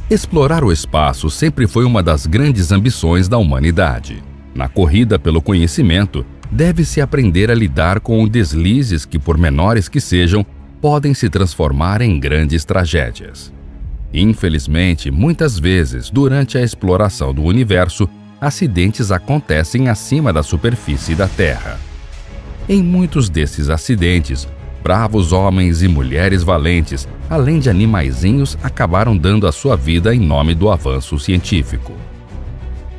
Explorar o espaço sempre foi uma das grandes ambições da humanidade. Na corrida pelo conhecimento, deve-se aprender a lidar com deslizes que, por menores que sejam, podem se transformar em grandes tragédias. Infelizmente, muitas vezes, durante a exploração do universo, acidentes acontecem acima da superfície da Terra. Em muitos desses acidentes, bravos homens e mulheres valentes, além de animaizinhos, acabaram dando a sua vida em nome do avanço científico.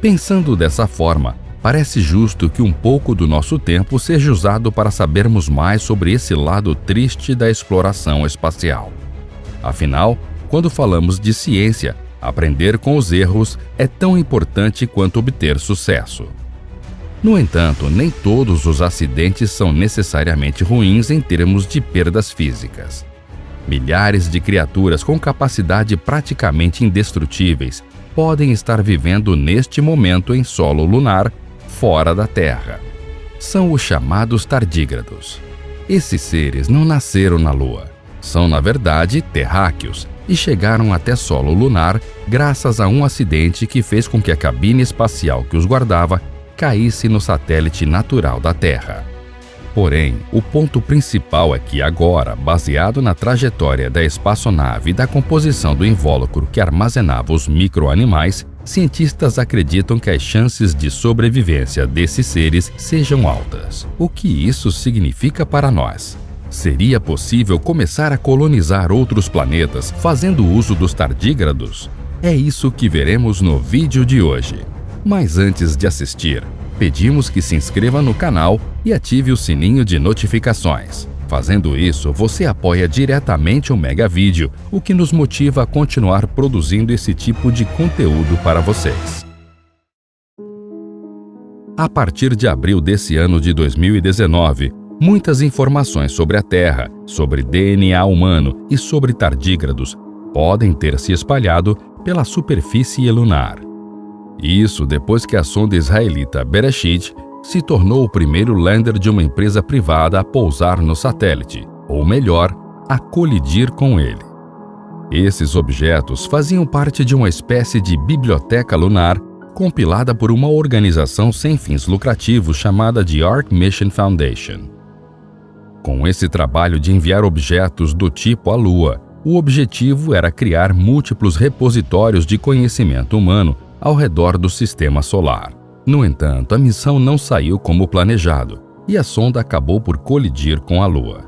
Pensando dessa forma, parece justo que um pouco do nosso tempo seja usado para sabermos mais sobre esse lado triste da exploração espacial. Afinal, quando falamos de ciência, aprender com os erros é tão importante quanto obter sucesso. No entanto, nem todos os acidentes são necessariamente ruins em termos de perdas físicas. Milhares de criaturas com capacidade praticamente indestrutíveis podem estar vivendo neste momento em solo lunar, fora da Terra. São os chamados tardígrados. Esses seres não nasceram na Lua. São, na verdade, terráqueos e chegaram até solo lunar graças a um acidente que fez com que a cabine espacial que os guardava caísse no satélite natural da Terra. Porém, o ponto principal é que agora, baseado na trajetória da espaçonave e da composição do invólucro que armazenava os micro-animais, cientistas acreditam que as chances de sobrevivência desses seres sejam altas. O que isso significa para nós? Seria possível começar a colonizar outros planetas fazendo uso dos tardígrados? É isso que veremos no vídeo de hoje. Mas antes de assistir, pedimos que se inscreva no canal e ative o sininho de notificações. Fazendo isso, você apoia diretamente o Mega Vídeo, o que nos motiva a continuar produzindo esse tipo de conteúdo para vocês. A partir de abril desse ano de 2019, muitas informações sobre a Terra, sobre DNA humano e sobre tardígrados podem ter se espalhado pela superfície lunar. Isso depois que a sonda israelita Bereshit se tornou o primeiro lander de uma empresa privada a pousar no satélite, ou melhor, a colidir com ele. Esses objetos faziam parte de uma espécie de biblioteca lunar compilada por uma organização sem fins lucrativos chamada de Ark Mission Foundation. Com esse trabalho de enviar objetos do tipo à Lua, o objetivo era criar múltiplos repositórios de conhecimento humano ao redor do sistema solar. No entanto, a missão não saiu como planejado e a sonda acabou por colidir com a Lua.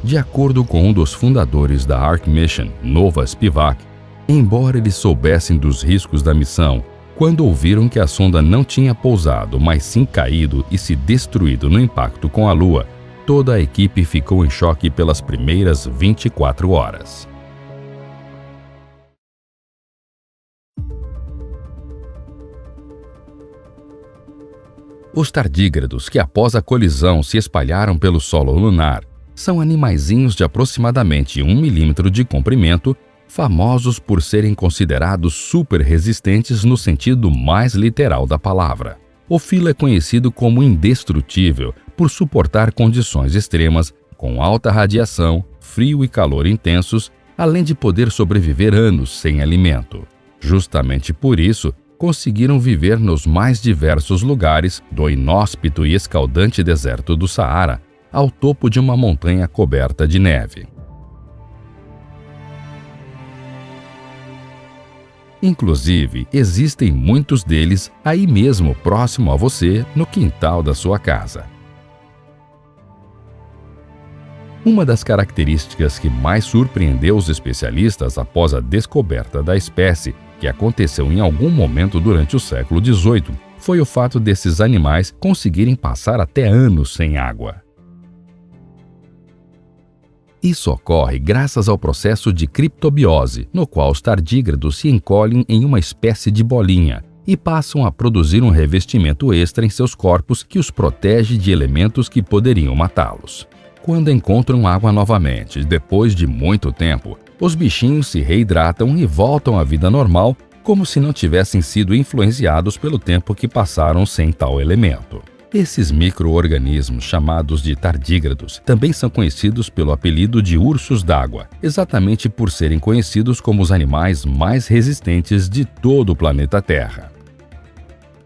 De acordo com um dos fundadores da Ark Mission, Nova Spivak, embora eles soubessem dos riscos da missão, quando ouviram que a sonda não tinha pousado, mas sim caído e se destruído no impacto com a Lua, toda a equipe ficou em choque pelas primeiras 24 horas. Os tardígrados, que após a colisão se espalharam pelo solo lunar, são animaizinhos de aproximadamente 1 milímetro de comprimento, famosos por serem considerados super resistentes no sentido mais literal da palavra. O filo é conhecido como indestrutível por suportar condições extremas, com alta radiação, frio e calor intensos, além de poder sobreviver anos sem alimento. Justamente por isso, conseguiram viver nos mais diversos lugares, do inóspito e escaldante deserto do Saara ao topo de uma montanha coberta de neve. Inclusive, existem muitos deles aí mesmo próximo a você, no quintal da sua casa. Uma das características que mais surpreendeu os especialistas após a descoberta da espécie, que aconteceu em algum momento durante o século XVIII, foi o fato desses animais conseguirem passar até anos sem água. Isso ocorre graças ao processo de criptobiose, no qual os tardígrados se encolhem em uma espécie de bolinha e passam a produzir um revestimento extra em seus corpos que os protege de elementos que poderiam matá-los. Quando encontram água novamente, depois de muito tempo, os bichinhos se reidratam e voltam à vida normal, como se não tivessem sido influenciados pelo tempo que passaram sem tal elemento. Esses micro-organismos, chamados de tardígrados, também são conhecidos pelo apelido de ursos d'água, exatamente por serem conhecidos como os animais mais resistentes de todo o planeta Terra.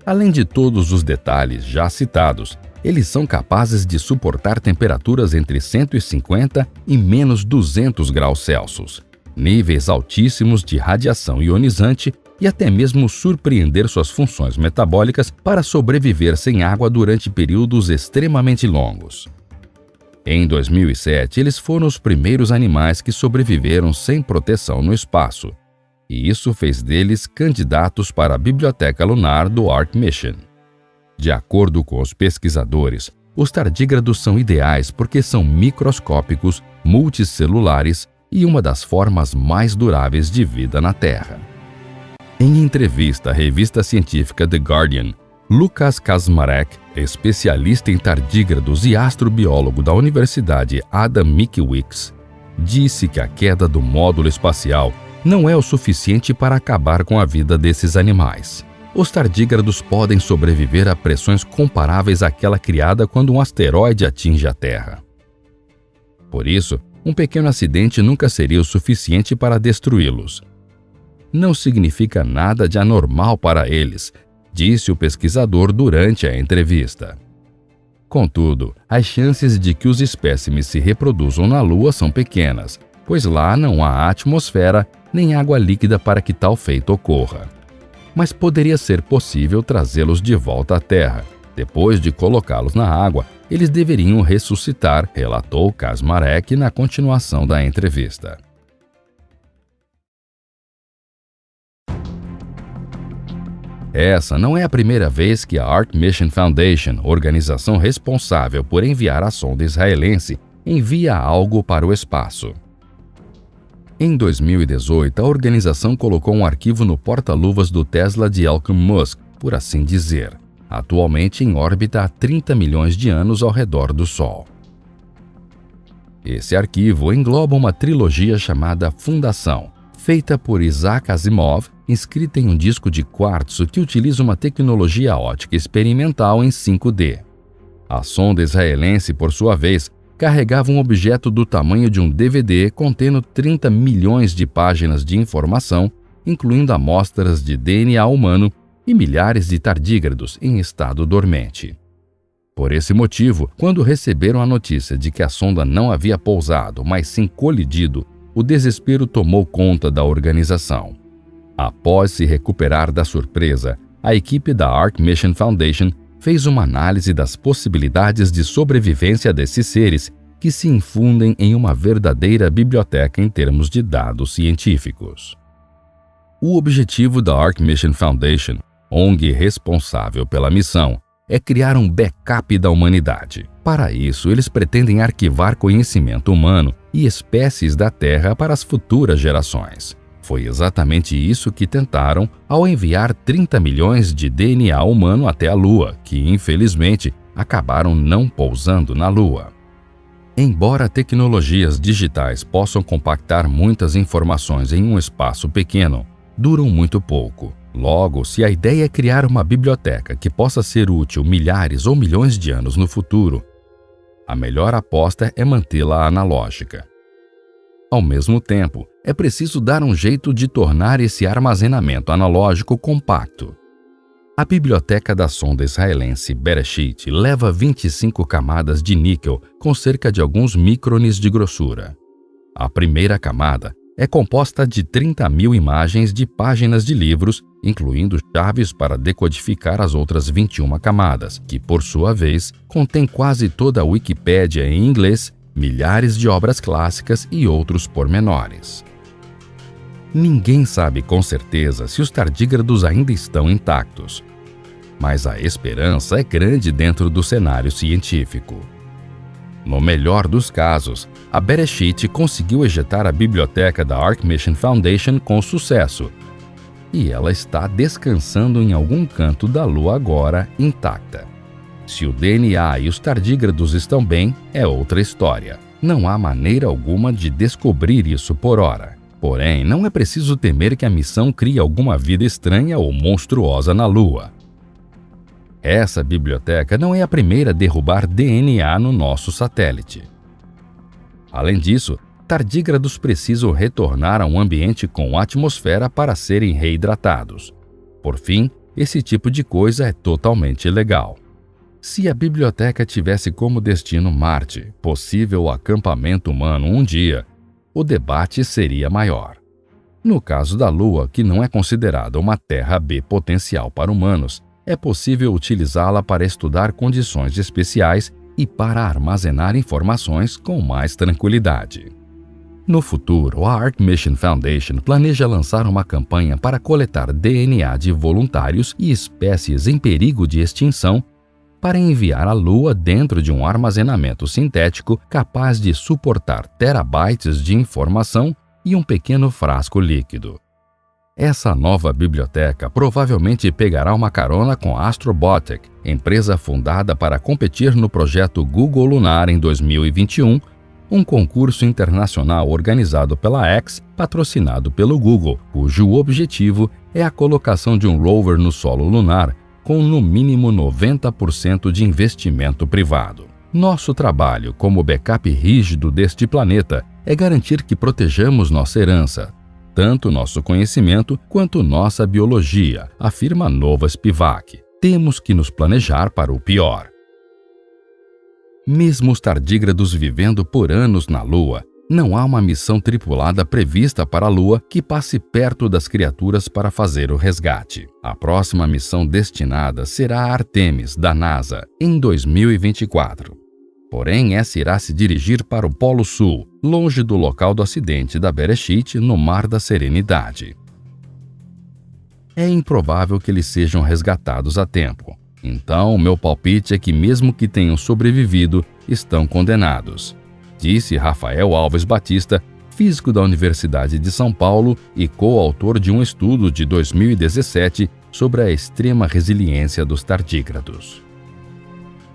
Além de todos os detalhes já citados, eles são capazes de suportar temperaturas entre 150 e menos 200 graus Celsius, níveis altíssimos de radiação ionizante e até mesmo surpreender suas funções metabólicas para sobreviver sem água durante períodos extremamente longos. Em 2007, eles foram os primeiros animais que sobreviveram sem proteção no espaço, e isso fez deles candidatos para a Biblioteca Lunar do Ark Mission. De acordo com os pesquisadores, os tardígrados são ideais porque são microscópicos, multicelulares e uma das formas mais duráveis de vida na Terra. Em entrevista à revista científica The Guardian, Lucas Kaczmarek, especialista em tardígrados e astrobiólogo da Universidade Adam Mickiewicz, disse que a queda do módulo espacial não é o suficiente para acabar com a vida desses animais. Os tardígrados podem sobreviver a pressões comparáveis àquela criada quando um asteroide atinge a Terra. Por isso, um pequeno acidente nunca seria o suficiente para destruí-los. Não significa nada de anormal para eles, disse o pesquisador durante a entrevista. Contudo, as chances de que os espécimes se reproduzam na Lua são pequenas, pois lá não há atmosfera nem água líquida para que tal feito ocorra. Mas poderia ser possível trazê-los de volta à Terra. Depois de colocá-los na água, eles deveriam ressuscitar, relatou Kaczmarek na continuação da entrevista. Essa não é a primeira vez que a Ark Mission Foundation, organização responsável por enviar a sonda israelense, envia algo para o espaço. Em 2018, a organização colocou um arquivo no porta-luvas do Tesla de Elon Musk, por assim dizer, atualmente em órbita há 30 milhões de anos ao redor do Sol. Esse arquivo engloba uma trilogia chamada Fundação, feita por Isaac Asimov, inscrita em um disco de quartzo que utiliza uma tecnologia ótica experimental em 5D. A sonda israelense, por sua vez, carregava um objeto do tamanho de um DVD contendo 30 milhões de páginas de informação, incluindo amostras de DNA humano e milhares de tardígrados em estado dormente. Por esse motivo, quando receberam a notícia de que a sonda não havia pousado, mas sim colidido, o desespero tomou conta da organização. Após se recuperar da surpresa, a equipe da Ark Mission Foundation fez uma análise das possibilidades de sobrevivência desses seres que se infundem em uma verdadeira biblioteca em termos de dados científicos. O objetivo da Ark Mission Foundation, ONG responsável pela missão, é criar um backup da humanidade. Para isso, eles pretendem arquivar conhecimento humano e espécies da Terra para as futuras gerações. Foi exatamente isso que tentaram ao enviar 30 milhões de DNA humano até a Lua, que, infelizmente, acabaram não pousando na Lua. Embora tecnologias digitais possam compactar muitas informações em um espaço pequeno, duram muito pouco. Logo, se a ideia é criar uma biblioteca que possa ser útil milhares ou milhões de anos no futuro, a melhor aposta é mantê-la analógica. Ao mesmo tempo, é preciso dar um jeito de tornar esse armazenamento analógico compacto. A biblioteca da sonda israelense Bereshit leva 25 camadas de níquel com cerca de alguns micrones de grossura. A primeira camada é composta de 30 mil imagens de páginas de livros, incluindo chaves para decodificar as outras 21 camadas, que, por sua vez, contém quase toda a Wikipédia em inglês, milhares de obras clássicas e outros pormenores. Ninguém sabe com certeza se os tardígrados ainda estão intactos, mas a esperança é grande dentro do cenário científico. No melhor dos casos, a Bereshit conseguiu ejetar a biblioteca da Ark Mission Foundation com sucesso, e ela está descansando em algum canto da Lua agora intacta. Se o DNA e os tardígrados estão bem, é outra história. Não há maneira alguma de descobrir isso por hora. Porém, não é preciso temer que a missão crie alguma vida estranha ou monstruosa na Lua. Essa biblioteca não é a primeira a derrubar DNA no nosso satélite. Além disso, tardígrados precisam retornar a um ambiente com atmosfera para serem reidratados. Por fim, esse tipo de coisa é totalmente legal. Se a biblioteca tivesse como destino Marte, possível acampamento humano um dia, o debate seria maior. No caso da Lua, que não é considerada uma terra B potencial para humanos, é possível utilizá-la para estudar condições especiais e para armazenar informações com mais tranquilidade. No futuro, a Ark Mission Foundation planeja lançar uma campanha para coletar DNA de voluntários e espécies em perigo de extinção para enviar à Lua dentro de um armazenamento sintético capaz de suportar terabytes de informação e um pequeno frasco líquido. Essa nova biblioteca provavelmente pegará uma carona com a Astrobotic, empresa fundada para competir no projeto Google Lunar em 2021, um concurso internacional organizado pela X, patrocinado pelo Google, cujo objetivo é a colocação de um rover no solo lunar com no mínimo 90% de investimento privado. Nosso trabalho como backup rígido deste planeta é garantir que protejamos nossa herança, tanto nosso conhecimento quanto nossa biologia, afirma Nova Spivak. Temos que nos planejar para o pior. Mesmo os tardígrados vivendo por anos na Lua, não há uma missão tripulada prevista para a Lua que passe perto das criaturas para fazer o resgate. A próxima missão destinada será a Artemis, da NASA, em 2024. Porém, essa irá se dirigir para o Polo Sul, longe do local do acidente da Bereshit, no Mar da Serenidade. É improvável que eles sejam resgatados a tempo. Então, meu palpite é que mesmo que tenham sobrevivido, estão condenados, disse Rafael Alves Batista, físico da Universidade de São Paulo e coautor de um estudo de 2017 sobre a extrema resiliência dos tardígrados.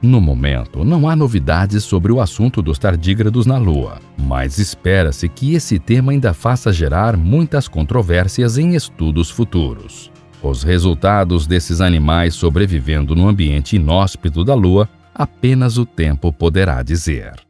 No momento, não há novidades sobre o assunto dos tardígrados na Lua, mas espera-se que esse tema ainda faça gerar muitas controvérsias em estudos futuros. Os resultados desses animais sobrevivendo no ambiente inóspito da Lua, apenas o tempo poderá dizer.